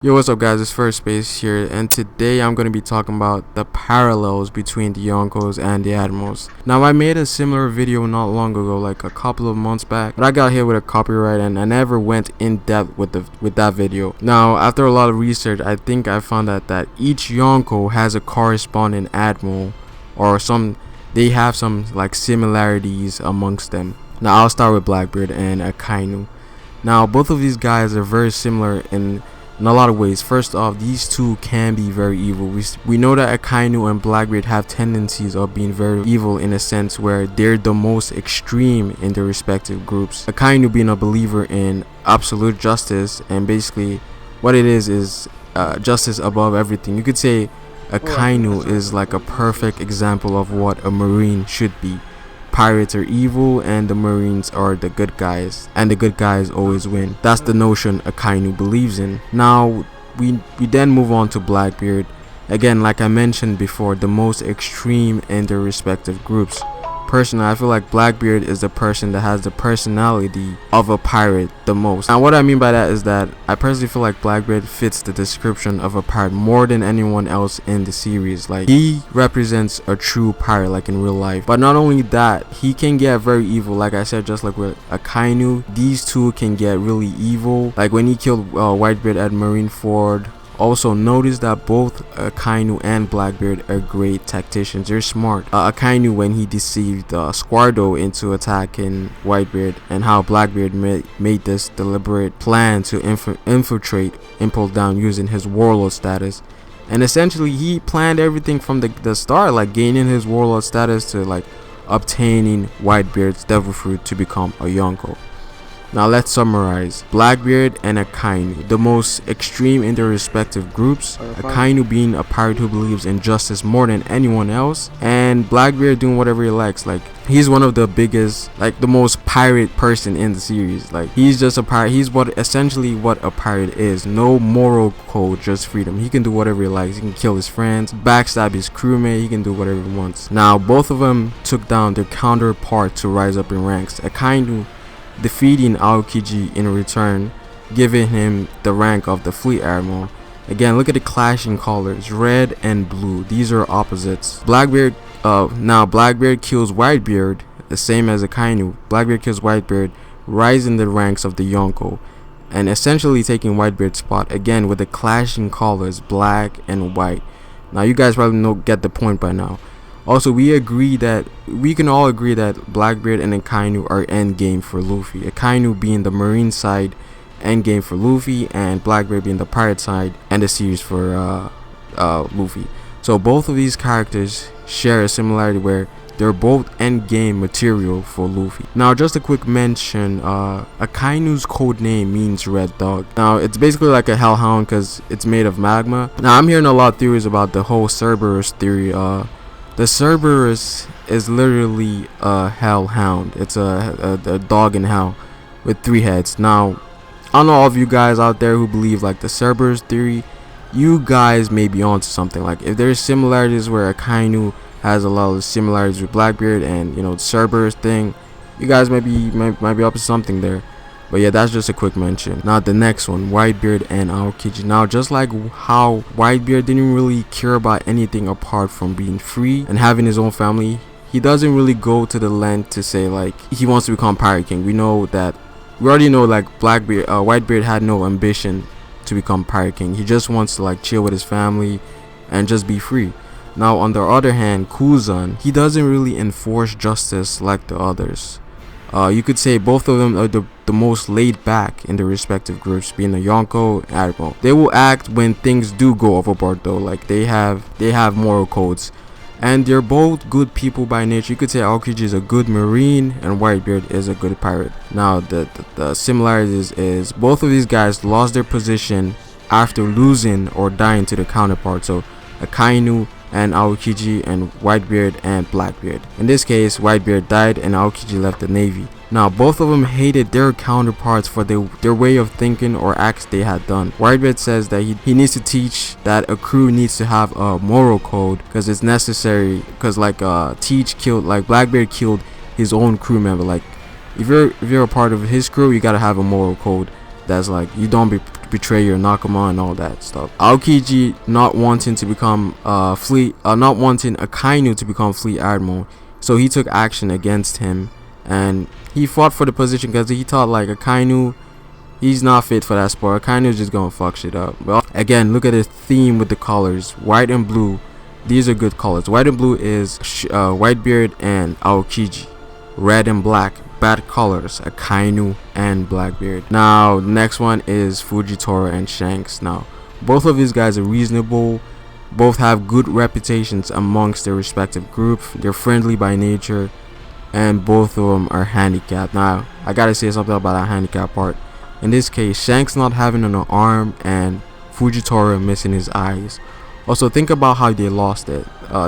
Yo, what's up guys, it's FerroSpace here, and today I'm going to be talking about the parallels between the Yonkos and the Admirals. Now, I made a similar video not long ago, like a couple of months back, but I got hit with a copyright and I never went in depth with that video. Now, after a lot of research, I think I found out that each Yonko has a corresponding Admiral, or they have some like similarities amongst them. Now, I'll start with Blackbeard and Akainu. Now, both of these guys are very similar in a lot of ways. First off, these two can be very evil. We know that Akainu and Blackbeard have tendencies of being very evil in a sense where they're the most extreme in their respective groups. Akainu being a believer in absolute justice, and basically what it is justice above everything. You could say Akainu is like a perfect example of what a Marine should be. Pirates are evil and the Marines are the good guys, and the good guys always win. That's the notion Akainu believes in. Now we then move on to Blackbeard. Again, like I mentioned before, the most extreme in their respective groups. Personally, I feel like Blackbeard is the person that has the personality of a pirate the most. Now what I mean by that is that I personally feel like Blackbeard fits the description of a pirate more than anyone else in the series. Like, he represents a true pirate like in real life. But not only that, he can get very evil. Like I said, just like with Akainu, these two can get really evil. Like when he killed Whitebeard at Marineford. Also, notice that both Akainu and Blackbeard are great tacticians. They're smart. Akainu, when he deceived Squardo into attacking Whitebeard, and how Blackbeard made this deliberate plan to infiltrate Impel Down using his warlord status. And essentially, he planned everything from the start, like gaining his warlord status to like obtaining Whitebeard's devil fruit to become a Yonko. Now let's summarize. Blackbeard and Akainu, the most extreme in their respective groups. Akainu being a pirate who believes in justice more than anyone else, and Blackbeard doing whatever he likes. Like, he's one of the biggest, like the most pirate person in the series. Like, he's just a pirate. He's essentially what a pirate is. No moral code, just freedom. He can do whatever he likes. He can kill his friends, backstab his crewmate. He can do whatever he wants. Now both of them took down their counterpart to rise up in ranks. Akainu defeating Aokiji in return, giving him the rank of the fleet admiral. Again, look at the clashing colors, red and blue. These are opposites. Blackbeard kills Whitebeard, the same as Akainu. Blackbeard kills Whitebeard, rising the ranks of the Yonko, and essentially taking Whitebeard's spot, again with the clashing colors, black and white. Now you guys probably get the point by now. Also, we can all agree that Blackbeard and Akainu are endgame for Luffy. Akainu being the Marine side, endgame for Luffy, and Blackbeard being the pirate side and the series for Luffy. So both of these characters share a similarity where they're both endgame material for Luffy. Now, just a quick mention, Akainu's code name means red dog. Now, it's basically like a hellhound because it's made of magma. Now, I'm hearing a lot of theories about the whole Cerberus theory. The Cerberus is literally a hellhound. It's a dog in hell with 3 heads. Now, I don't know all of you guys out there who believe like the Cerberus theory. You guys may be onto something. Like, if there's similarities where Akainu has a lot of similarities with Blackbeard and, you know, the Cerberus thing, you guys might be up to something there. But yeah, that's just a quick mention. Now the next one, Whitebeard and Aokiji. Now, just like how Whitebeard didn't really care about anything apart from being free and having his own family, he doesn't really go to the length to say like he wants to become Pirate King. We already know like Whitebeard had no ambition to become Pirate King. He just wants to like chill with his family and just be free. Now on the other hand, Kuzan, he doesn't really enforce justice like the others. You could say both of them are the most laid back in their respective groups, being the Yonko and Admiral. They will act when things do go overboard though. Like, they have moral codes, and they're both good people by nature. You could say Aokiji is a good Marine and Whitebeard is a good pirate. Now the similarities is both of these guys lost their position after losing or dying to the counterpart. So Akainu and Aokiji, and Whitebeard and Blackbeard. In this case, Whitebeard died and Aokiji left the navy. Now both of them hated their counterparts for their way of thinking or acts they had done. Whitebeard says that he needs to teach that a crew needs to have a moral code because it's necessary, because like Blackbeard killed his own crew member. Like, if you're a part of his crew, you gotta have a moral code. that's like, you don't betray your nakama and all that stuff. Aokiji not wanting to become not wanting Akainu to become fleet admiral, so he took action against him, and he fought for the position because he thought like Akainu, he's not fit for that sport. Akainu's just gonna fuck shit up. But again, look at the theme with the colors, white and blue. These are good colors. White and blue is Whitebeard and Aokiji. Red and black, bad colors, Akainu and Blackbeard. Now next one is Fujitora and Shanks. Now both of these guys are reasonable, both have good reputations amongst their respective group, they're friendly by nature, and both of them are handicapped. Now I gotta say something about that handicap part. In this case, Shanks not having an arm and Fujitora missing his eyes. Also, think about how they lost it.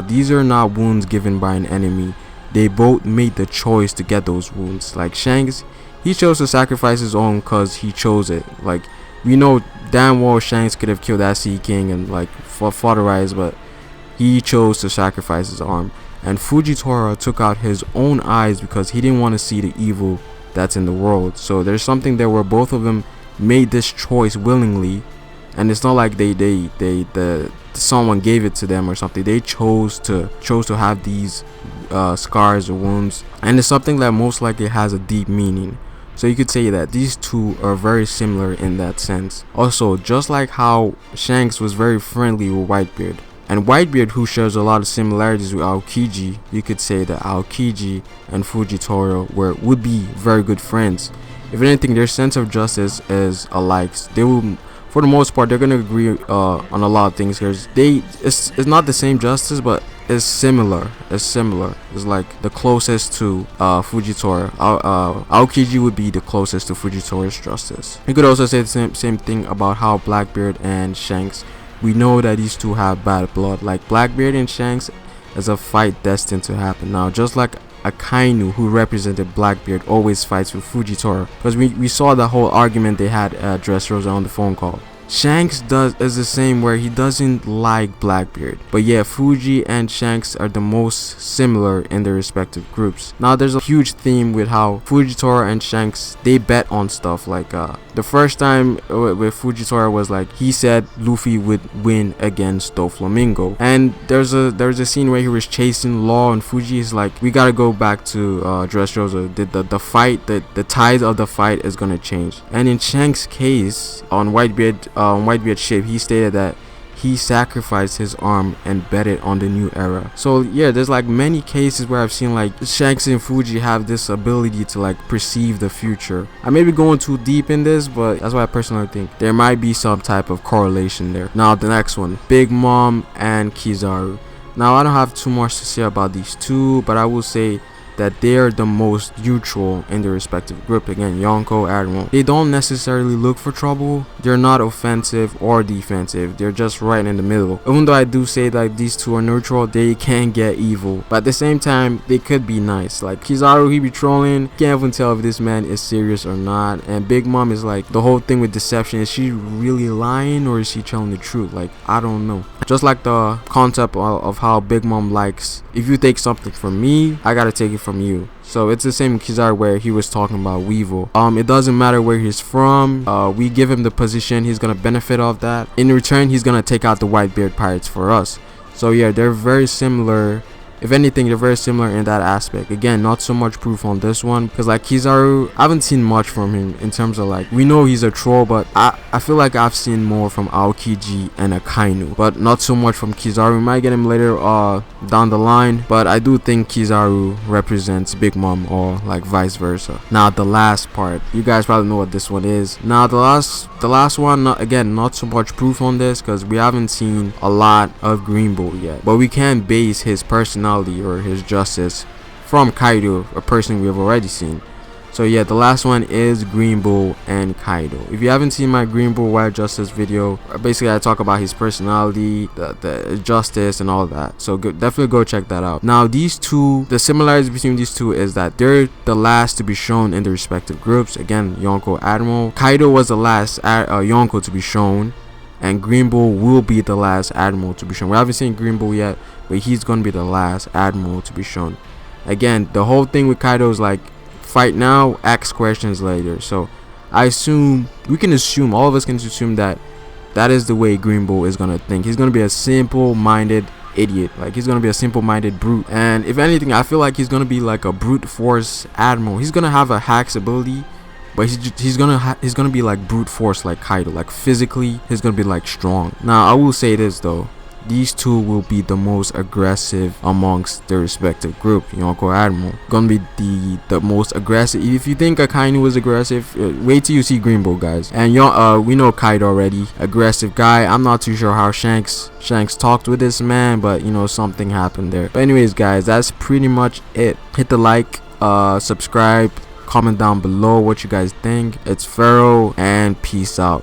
These are not wounds given by an enemy. They both made the choice to get those wounds. Like Shanks, he chose to sacrifice his own because he chose it. Like, we know damn well Shanks could have killed that Sea King and like fought the rise, but he chose to sacrifice his arm. And Fujitora took out his own eyes because he didn't want to see the evil that's in the world. So there's something there where both of them made this choice willingly, and it's not like someone gave it to them or something. They chose to have these scars or wounds, and it's something that most likely has a deep meaning. So you could say that these two are very similar in that sense. Also, just like how Shanks was very friendly with Whitebeard, and Whitebeard, who shares a lot of similarities with Aokiji, you could say that Aokiji and Fujitora would be very good friends. If anything, their sense of justice is alike. They will, for the most part, they're gonna agree on a lot of things here. It's not the same justice, but it's similar. It's like the closest to Fujitora. Aokiji would be the closest to Fujitora's justice. You could also say the same thing about how Blackbeard and Shanks. We know that these two have bad blood. Like Blackbeard and Shanks is a fight destined to happen. Now, just like Akainu, who represented Blackbeard, always fights with Fujitora, because we saw the whole argument they had at Dressrosa on the phone call. Shanks is the same, where he doesn't like Blackbeard. But yeah, Fuji and Shanks are the most similar in their respective groups. Now there's a huge theme with how Fujitora and Shanks, they bet on stuff. Like the first time with Fujitora was like, he said Luffy would win against Doflamingo, and there's a scene where he was chasing Law, and Fuji is like, we gotta go back to Dressrosa. The fight, the tide of the fight is gonna change. And in Shanks' case, on Whitebeard's ship, he stated that he sacrificed his arm and betted on the new era. So yeah, there's like many cases where I've seen like Shanks and Fuji have this ability to like perceive the future. I may be going too deep in this, but that's why I personally think there might be some type of correlation there. Now the next one, Big Mom and Kizaru. Now I don't have too much to say about these two, but I will say that they are the most neutral in their respective group. Again, Yonko, Admiral. They don't necessarily look for trouble. They're not offensive or defensive. They're just right in the middle. Even though I do say that these two are neutral, they can get evil. But at the same time, they could be nice. Like Kizaru, he be trolling. Can't even tell if this man is serious or not. And Big Mom is like, the whole thing with deception. Is she really lying or is she telling the truth? Like, I don't know. Just like the concept of how Big Mom likes, if you take something from me, I gotta take it from you. So it's the same Kizaru where he was talking about Weevil. It doesn't matter where he's from. We give him the position, he's gonna benefit off that. In return, he's gonna take out the Whitebeard pirates for us. So yeah, they're very similar. If anything, they're very similar in that aspect. Again, not so much proof on this one, because like Kizaru, I haven't seen much from him in terms of like, we know he's a troll, but I feel like I've seen more from Aokiji and Akainu, but not so much from Kizaru. We might get him later down the line, but I do think Kizaru represents Big Mom, or like vice versa. Now the last part, you guys probably know what this one is. Now the last one, again, not so much proof on this because we haven't seen a lot of Greenbull yet, but we can base his personality or his justice from Kaido, a person we have already seen. So yeah, the last one is Greenbull and Kaido. If you haven't seen my Greenbull Wild Justice video, basically I talk about his personality, the justice and all that. So definitely go check that out. Now these two, the similarities between these two is that they're the last to be shown in the respective groups. Again, Yonko, Admiral. Kaido was the last Yonko to be shown, and Greenbull will be the last Admiral to be shown. We haven't seen Greenbull yet, but he's gonna be the last Admiral to be shown. Again, the whole thing with Kaido is like, fight now, ask questions later. So we can assume, all of us can assume that is the way Greenbull is gonna think. He's gonna be a simple-minded idiot. Like, he's gonna be a simple-minded brute. And if anything, I feel like he's gonna be like a brute force admiral. He's gonna have a hacks ability, but he's gonna be like brute force, like Kaido. Like, physically, he's gonna be like strong. Now, I will say this though. These two will be the most aggressive amongst their respective group. Yonko Admiral gonna be the most aggressive. If you think Akainu was aggressive, wait till you see Greenbull, guys. And we know Kaido already, aggressive guy. I'm not too sure how Shanks talked with this man, but you know, something happened there. But anyways, guys, that's pretty much it. Hit the like, subscribe, comment down below what you guys think. It's Ferro, and peace out.